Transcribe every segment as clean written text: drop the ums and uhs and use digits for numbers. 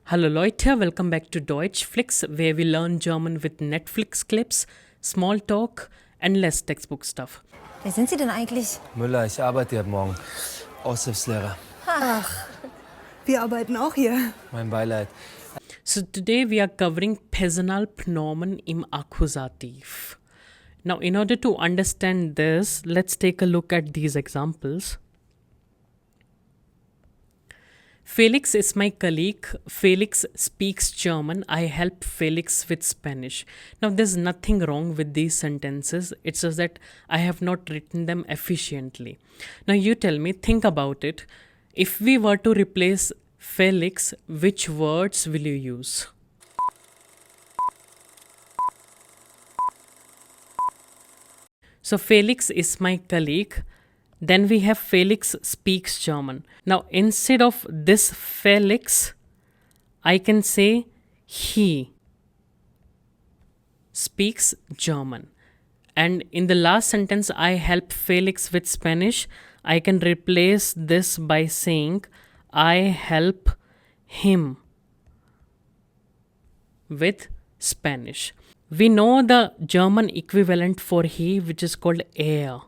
Hallo Leute, welcome back to Deutschflix, where we learn German with Netflix clips, small talk and less textbook stuff. Wer sind Sie denn eigentlich? Müller, ich arbeite ab morgen. Aushilfslehrer. Wir arbeiten auch hier. Mein Beileid. So today we are covering Personal Pronomen im Akkusativ. Now in order to understand this, let's take a look at these examples. Felix is my colleague. Felix speaks German. I help Felix with Spanish. Now, there's nothing wrong with these sentences. It's just that I have not written them efficiently. Now, you tell me, think about it. If we were to replace Felix, which words will you use? So, Felix is my colleague. Then we have Felix speaks German. Now, instead of this Felix, I can say he speaks German. And in the last sentence, I help Felix with Spanish. I can replace this by saying I help him with Spanish. We know the German equivalent for he, which is called er.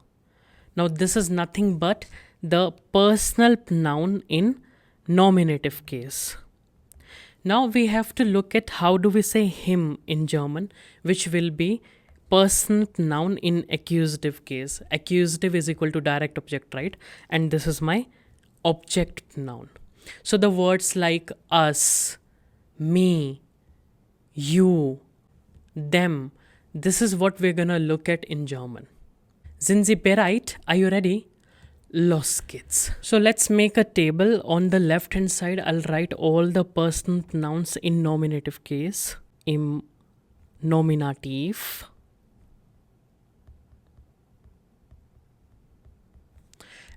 Now, this is nothing but the personal pronoun in nominative case. Now, we have to look at how do we say him in German, which will be personal pronoun in accusative case. Accusative is equal to direct object, right? And this is my object pronoun. So, the words like us, me, you, them, this is what we're gonna look at in German. Sind Sie bereit? Are you ready? Los geht's. So let's make a table. On the left hand side, I'll write all the personal pronouns in nominative case. Im Nominativ.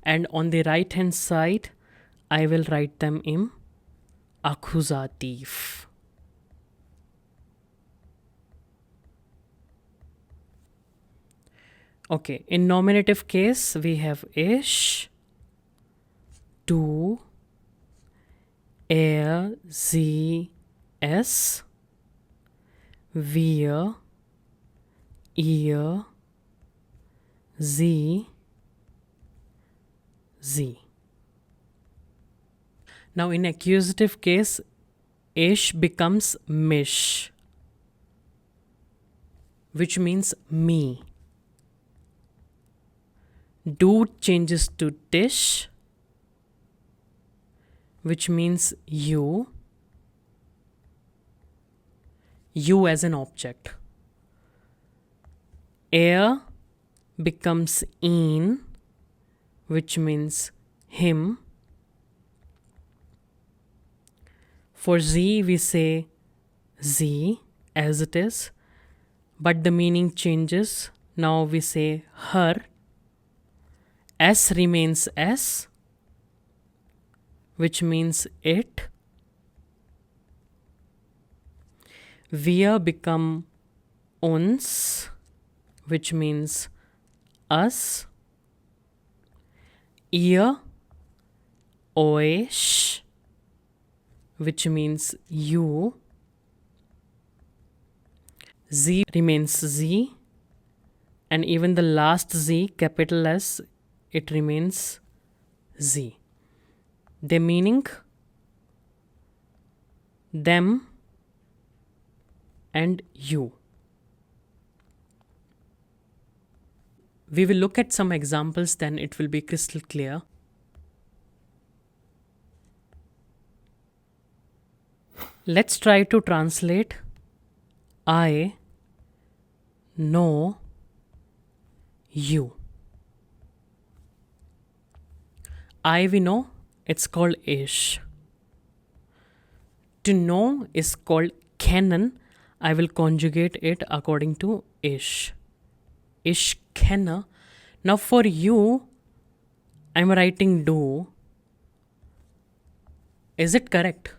And on the right hand side, I will write them im Akkusativ. Okay, in nominative case, we have ich, du, er, sie, es, wir, ihr, sie, sie. Now in accusative case, ich becomes mich, which means me. Du changes to dich, which means you. You as an object. Er becomes ihn, which means him. For sie, we say sie as it is, but the meaning changes. Now we say her. S remains S, which means it. Wir become uns, which means us. Ihr, euch, which means you. Sie remains sie, and even the last Z, capital S, it remains sie. The meaning them and you. We will look at some examples, then it will be crystal clear. Let's try to translate I know you. I, we know, it's called ich. To know is called kennen. I will conjugate it according to ich. Ich kenne. Now for you, I'm writing du. Is it correct?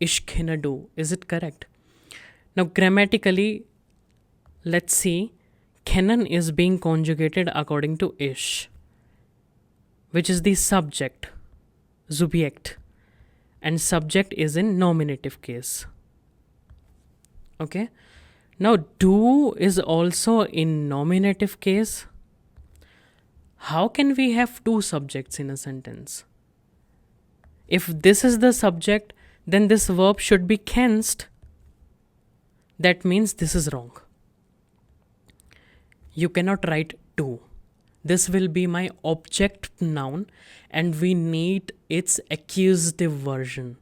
Ich kenne du. Is it correct? Now grammatically, let's see. Kennen is being conjugated according to ich, which is the subject, Subjekt. and subject is in nominative case. Okay. Now do is also in nominative case. How can we have two subjects in a sentence? If this is the subject, then this verb should be kannst. That means this is wrong. You cannot write do. This will be my object noun and we need its accusative version.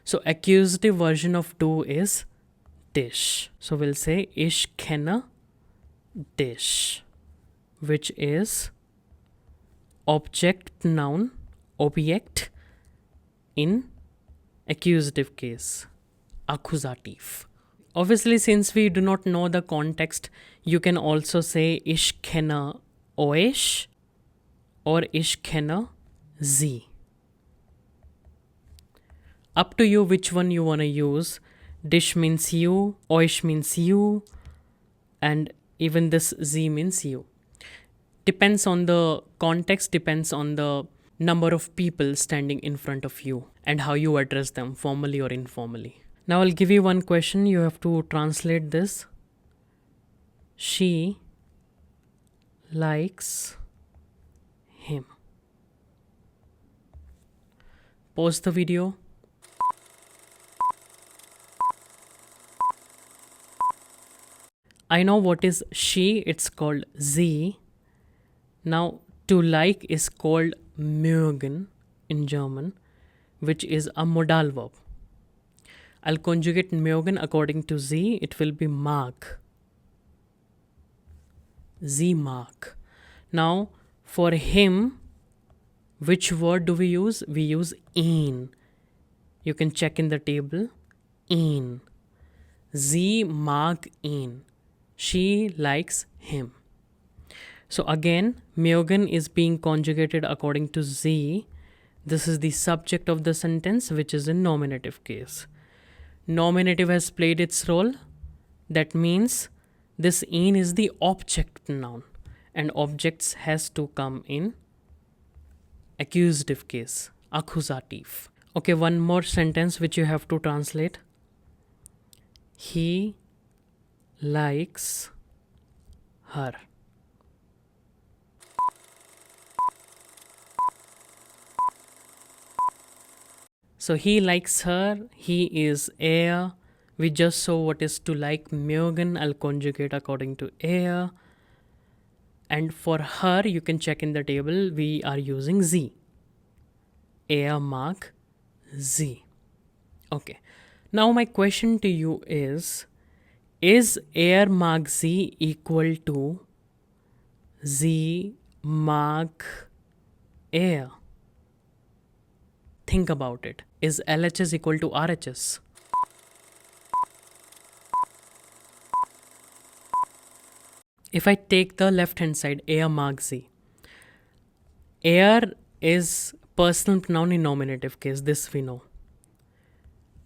So accusative version of do is dish. So we'll say ich kenne dish, which is object noun, object in accusative case, Akkusativ. Obviously, since we do not know the context, you can also say ich kenne euch or ich kenne sie. Up to you which one you want to use. Dish means you, euch means you, and even this sie means you. Depends on the context, depends on the number of people standing in front of you and how you address them, formally or informally. Now I'll give you one question. You have to translate this. She likes him. Pause the video. I know what is she, it's called sie. Now to like is called mögen in German, which is a modal verb. I'll conjugate mögen according to sie, it will be mag. Sie mag. Now for him, which word do we use? We use ihn. You can check in the table. Ihn. Sie mag ihn. She likes him. So again, mögen is being conjugated according to sie. This is the subject of the sentence, which is in nominative case. Nominative has played its role. That means this ihn is the object noun and objects has to come in accusative case, Akkusativ. Okay, one more sentence which you have to translate. He likes her. So he likes her, he is er. We just saw what is to like, mögen. I'll conjugate according to er. And for her, you can check in the table, we are using sie. Er mag sie. Okay. Now my question to you is er mag sie equal to sie mag er? Think about it. Is LHS equal to RHS? If I take the left hand side, er mag sie. Er is personal pronoun in nominative case. This we know.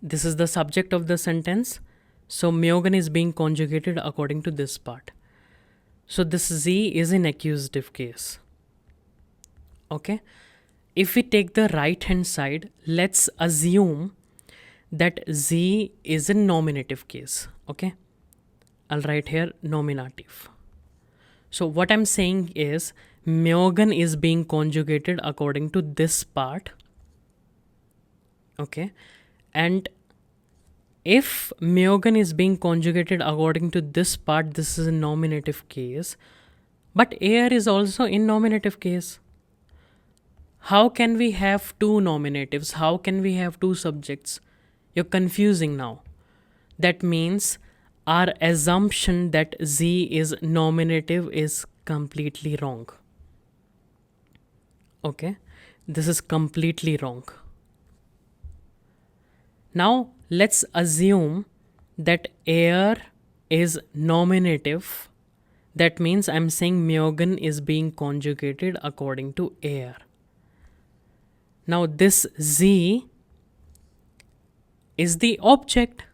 This is the subject of the sentence. So mögen is being conjugated according to this part. So this sie is in accusative case. Okay. If we take the right hand side, let's assume that sie is in nominative case. Okay. I'll write here nominative. So what I'm saying is mögen is being conjugated according to this part. Okay. And if mögen is being conjugated according to this part, this is a nominative case. But er is also in nominative case. How can we have two nominatives? How can we have two subjects? You're confusing now. That means our assumption that sie is nominative is completely wrong. Okay, this is completely wrong. Now let's assume that er is nominative. That means I'm saying mögen is being conjugated according to er. Now this sie is the object.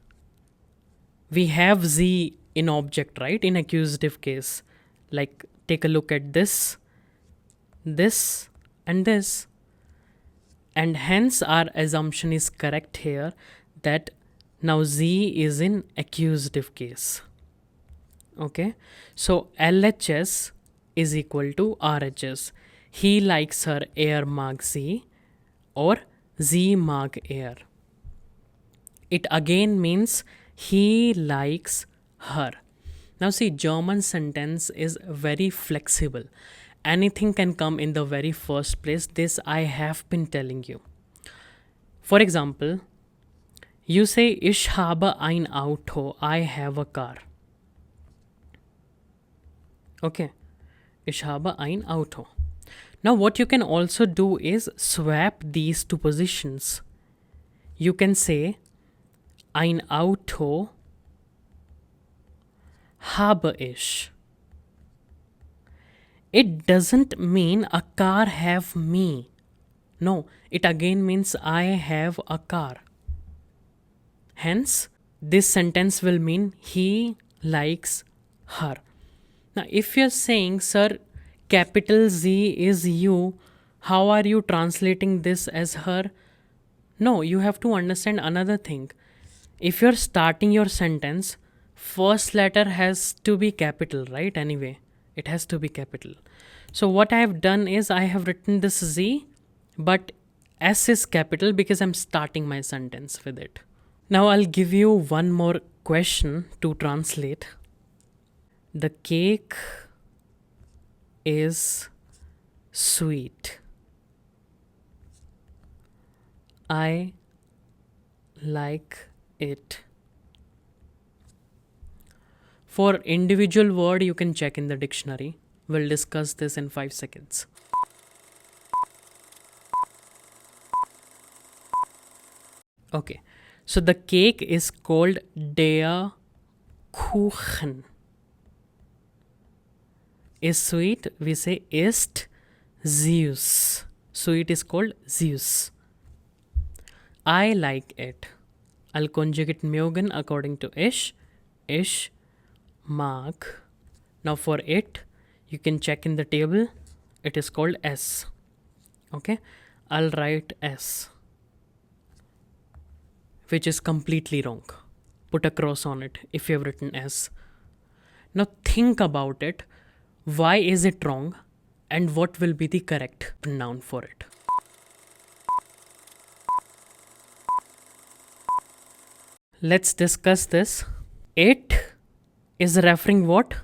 We have sie in object, right? In accusative case. Like take a look at this, and this. And hence our assumption is correct here that now Z is in accusative case. Okay, so LHS is equal to RHS. He likes her er mag sie or sie mag er. It again means he likes her. Now see, German sentence is very flexible. Anything can come in the very first place. This I have been telling you. For example, you say ich habe ein Auto, I have a car. Okay, ich habe ein Auto. Now what you can also do is swap these two positions. You can say ein Auto habe ich. It doesn't mean a car have me. No, it again means I have a car. Hence, this sentence will mean he likes her. Now, if you're saying, sir, capital Z is you, how are you translating this as her? No, you have to understand another thing. If you're starting your sentence, first letter has to be capital, right? Anyway, it has to be capital. So what I have done is I have written this Z, but S is capital because I'm starting my sentence with it. Now I'll give you one more question to translate. The cake is sweet. I like it. For individual word, you can check in the dictionary. We'll discuss this in 5 seconds. Okay, so the cake is called der Kuchen. Is sweet, we say ist süß. Sweet is called süß. I like it. I'll conjugate mögen according to ich mag. Now for it, you can check in the table. It is called S. Okay, I'll write S, which is completely wrong. Put a cross on it if you have written S. Now think about it. Why is it wrong? And what will be the correct noun for it? Let's discuss this. It is referring what?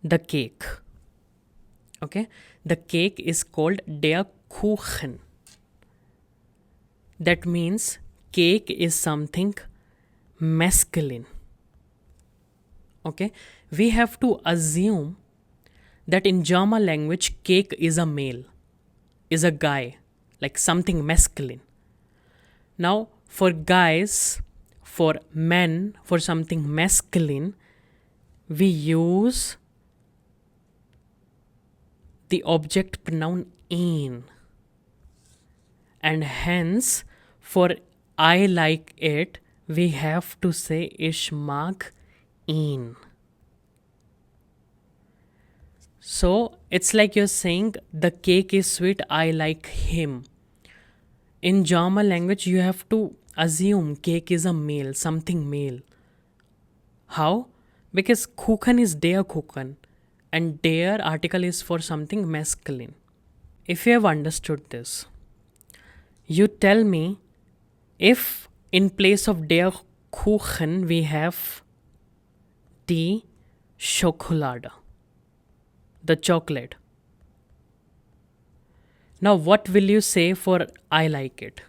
The cake. Okay, the cake is called der Kuchen. That means cake is something masculine. Okay, we have to assume that in German language, cake is a male, is a guy, like something masculine. Now, for guys, for men, for something masculine, we use the object pronoun ihn. And hence, for I like it, we have to say ich mag ihn. So it's like you're saying the cake is sweet, I like him. In German language, you have to assume cake is a male, something male. How? Because Kuchen is der Kuchen and der article is for something masculine. If you have understood this, you tell me if in place of der Kuchen we have die Schokolade, the chocolate. Now what will you say for I like it?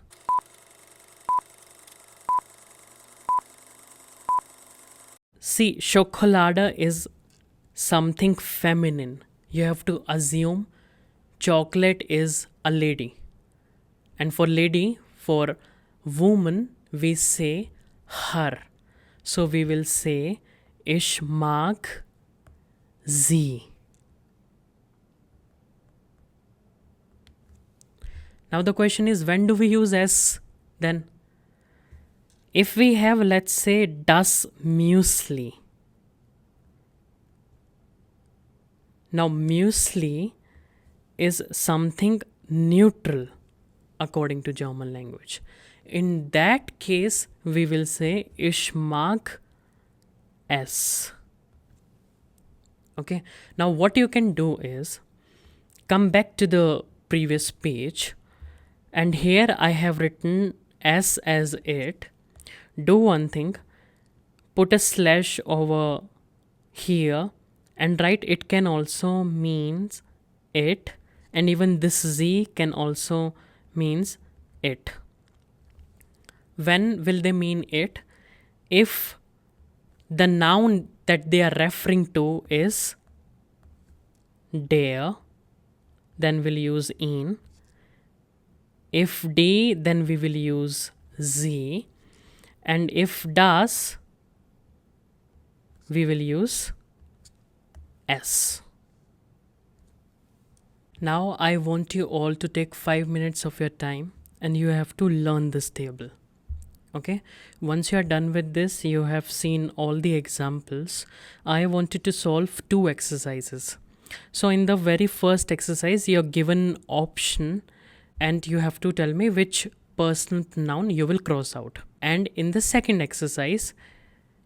See, Schokolade is something feminine. You have to assume chocolate is a lady. And for lady, for woman, we say her. So we will say ich mag sie. Now the question is, when do we use S then? If we have, let's say, das Müsli. Now muesli is something neutral. according to German language. In that case, we will say ich mag es. Okay, now what you can do is come back to the previous page, and here I have written s as it. Do one thing, put a slash over here and write it can also means it, and even this z can also means it. When will they mean it? If the noun that they are referring to is der, then we'll use ihn. If die, then we will use sie. And if das, we will use s. Now I want you all to take 5 minutes of your time and you have to learn this table. Okay, once you are done with this, you have seen all the examples. I want you to solve 2 exercises. So in the very first exercise, you're given option and you have to tell me which personal noun you will cross out. And in the second exercise,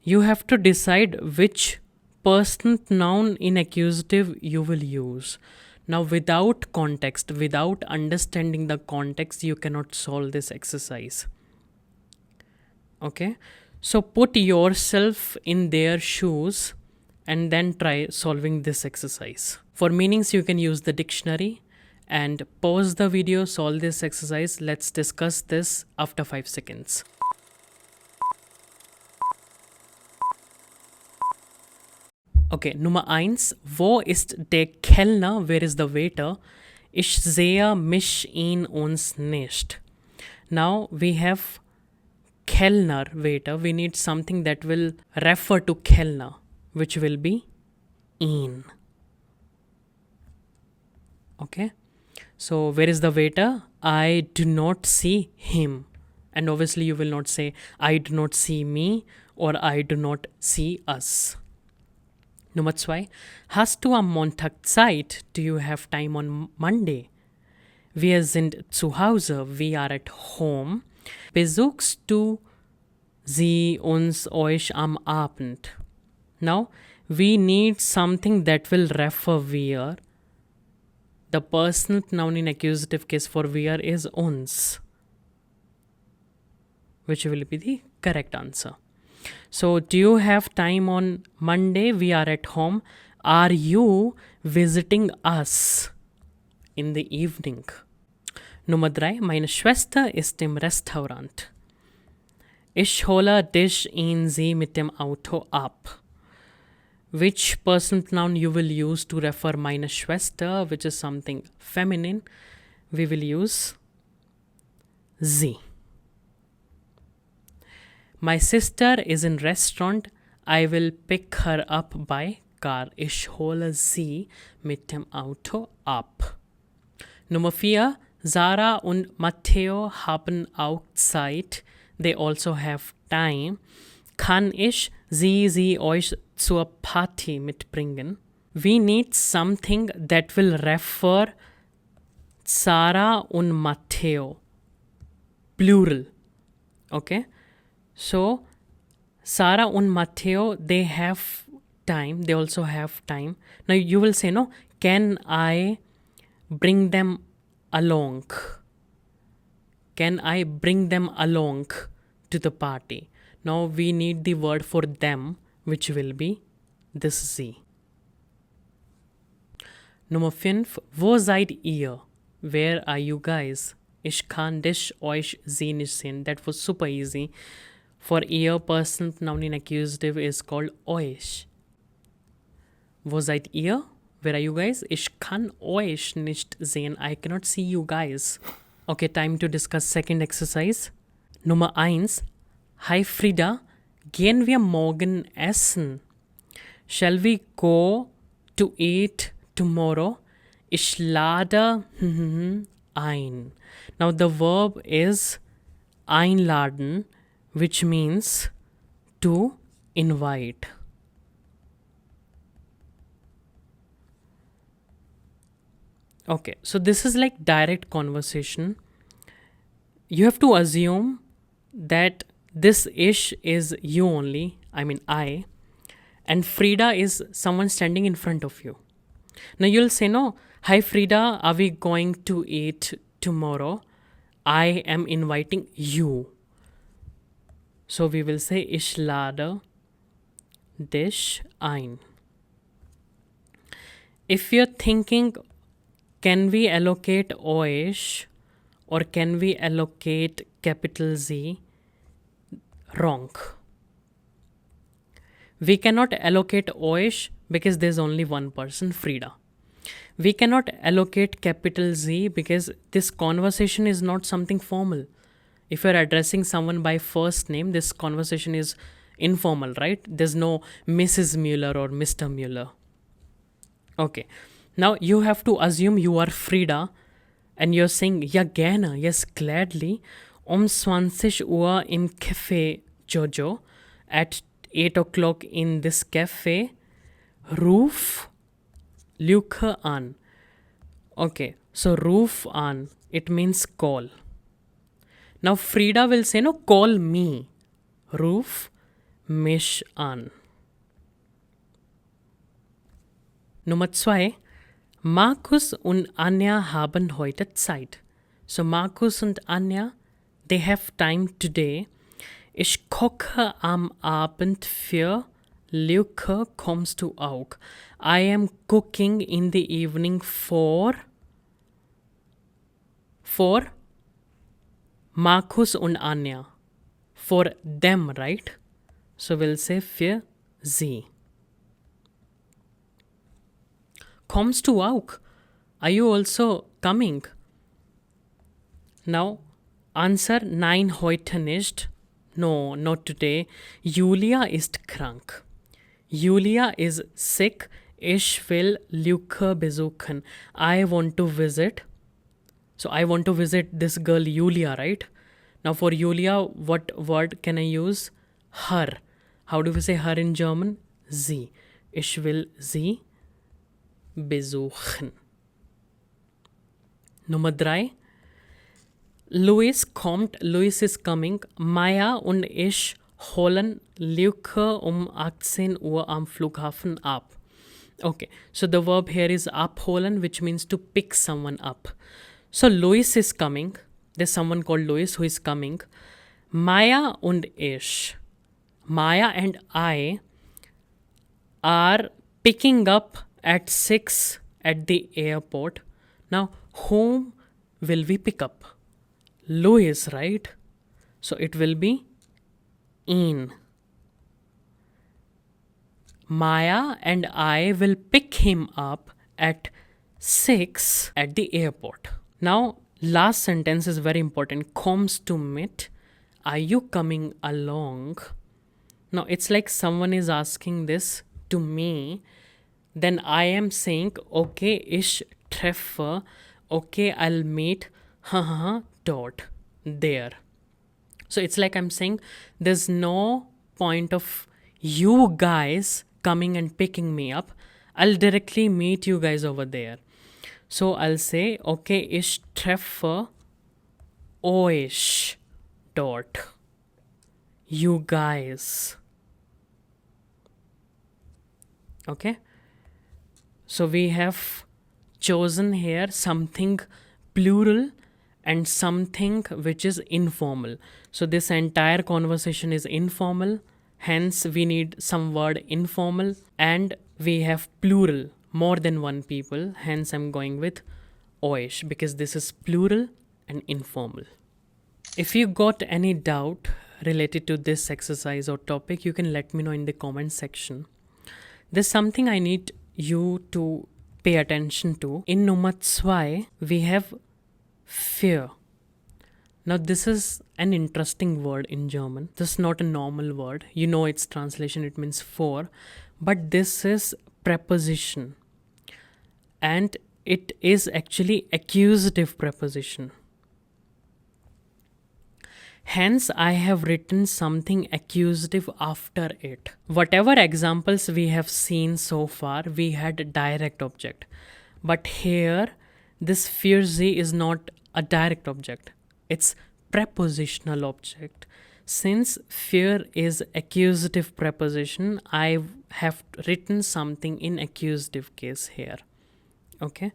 you have to decide which personal noun in accusative you will use. Now without context, without understanding the context, you cannot solve this exercise. Okay, so put yourself in their shoes and then try solving this exercise. For meanings, you can use the dictionary and pause the video, solve this exercise. Let's discuss this after 5 seconds. Okay, Nummer 1. Wo ist der Kellner? Where is the waiter? Ich sehe mich ihn uns nicht. Now we have Kellner, waiter. We need something that will refer to Kellner, which will be ihn. Okay, so where is the waiter? I do not see him. And obviously you will not say I do not see me or I do not see us. Nummer 2. Hast du am Montag Zeit? Do you have time on Monday? Wir sind zu Hause. We are at home. Besuchst du sie euch am Abend? Now, we need something that will refer wir. The personal noun in accusative case for wir is uns, which will be the correct answer. So, do you have time on Monday? We are at home. Are you visiting us in the evening? Nummer 3. Meine Schwester ist im Restaurant. Ich hole dich in sie mit dem Auto ab. Which personal noun you will use to refer meine Schwester, which is something feminine? We will use sie. My sister is in restaurant. I will pick her up by car. Ich hole sie mit dem Auto ab. Nummer 4. Sarah und Matteo haben auch Zeit. They also have time. Kann ich sie euch zur Party mitbringen? We need something that will refer Sarah und Matteo. Plural. Okay? So, Sarah und Matteo, they have time. They also have time. Now you will say, no, can I bring them along? Can I bring them along to the party? Now we need the word for them, which will be this sie. Nummer 5. Wo seid ihr? Where are you guys? Ich kann dich euch sie nicht sehen. That was super easy. For ihr, personal noun in accusative is called euch. Wo seid ihr? Where are you guys? Ich kann euch nicht sehen. I cannot see you guys. Okay, time to discuss second exercise. Nummer 1. Hi Frida, gehen wir morgen essen? Shall we go to eat tomorrow? Ich lade ein. Now the verb is einladen, which means to invite. Okay, so this is like direct conversation. you have to assume that this ish is you only, I mean I, and Frida is someone standing in front of you. Now you'll say, no, hi Frida, are we going to eat tomorrow? I am inviting you. So we will say, ich lade dich ein. If you're thinking, can we allocate euch or can we allocate capital Z? Wrong. We cannot allocate euch because there's only one person, Frida. We cannot allocate capital Z because this conversation is not something formal. If you're addressing someone by first name, this conversation is informal, right? There's no Mrs. Mueller or Mr. Mueller. Okay. Now you have to assume you are Frida and you're saying, ja gerne, yes, gladly, 20 Uhr im Café Jojo, at 8 o'clock in this cafe, ruf Luke an. Okay, so ruf an, it means call. Now Frida will say, no, call me. Ruf mich an. Nummer 2. Markus und Anja haben heute Zeit. So Markus und Anja, they have time today. Ich koche am Abend für Luke, kommst du auch? I am cooking in the evening for Markus und Anja. For them, right? So we'll say für sie. Kommst du auch? Are you also coming? Now, answer, nein, heute nicht. No, not today. Julia ist krank. Julia is sick. Ich will Luke besuchen. I want to visit. So I want to visit this girl Julia, right? Now for Julia, what word can I use? Her. How do we say her in German? Sie. Ich will sie besuchen. Nummer 3. Luis kommt, Luis is coming. Maya und ich holen Luke 18 Uhr am Flughafen ab. Okay, so the verb here is abholen, which means to pick someone up. So Luis is coming. There's someone called Luis who is coming. Maya und ich. Maya and I are picking up at 6 at the airport. Now, whom will we pick up? Louis, right? So it will be in. Maya and I will pick him up at 6 at the airport. Now, last sentence is very important. Kommst du mit? Are you coming along? Now, it's like someone is asking this to me. Then I am saying, okay, ich treffe, okay, I'll meet, dot, there. So it's like I'm saying, there's no point of you guys coming and picking me up. I'll directly meet you guys over there. So I'll say, okay, ich treffe euch, dot, you guys. Okay. So we have chosen here something plural and something which is informal. So this entire conversation is informal. Hence we need some word informal, and we have plural, more than one people. Hence I'm going with euch because this is plural and informal. If you got any doubt related to this exercise or topic, you can let me know in the comment section. There's something I need you to pay attention to. In Nummer 2, we have fear. Now this is an interesting word in German. This is not a normal word. You know its translation, it means for. But this is preposition. And it is actually accusative preposition. Hence, I have written something accusative after it. Whatever examples we have seen so far, we had direct object. But here, this für sie is not a direct object. It's prepositional object. Since fear is accusative preposition, I have written something in accusative case here. Okay,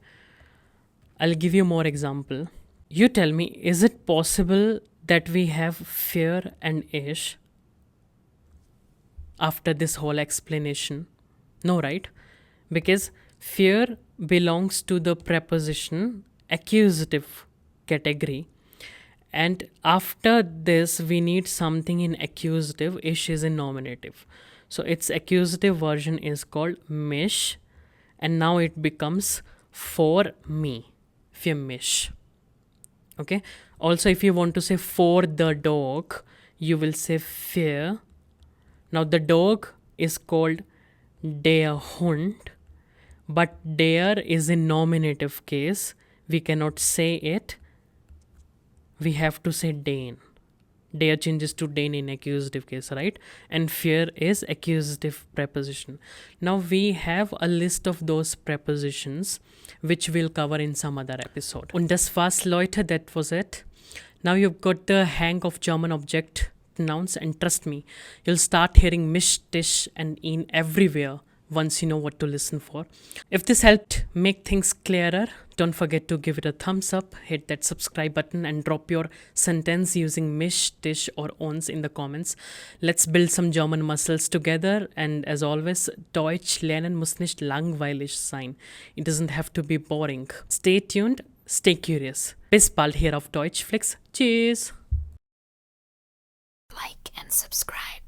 I'll give you more example. You tell me, is it possible that we have fear and ish after this whole explanation? No, right? Because fear belongs to the preposition accusative category, and after this we need something in accusative. Ish is in nominative, so its accusative version is called mich, and now it becomes for me, für mich. Okay, also if you want to say for the dog, you will say für. Now the dog is called der Hund, but der is in nominative case. We cannot say it. We have to say den. Der changes to den in accusative case, right? And fear is accusative preposition. Now we have a list of those prepositions which we'll cover in some other episode. Und das war's, Leute. That was it. Now you've got the hang of German object pronouns, and trust me, you'll start hearing mich, dich and ihn everywhere once you know what to listen for. If this helped make things clearer, don't forget to give it a thumbs up, hit that subscribe button and drop your sentence using mich, dich or uns in the comments. Let's build some German muscles together, and as always, Deutsch lernen muss nicht langweilig sein. It doesn't have to be boring. Stay tuned, stay curious. Bis bald hier auf Deutschflix. Tschüss! Like and subscribe.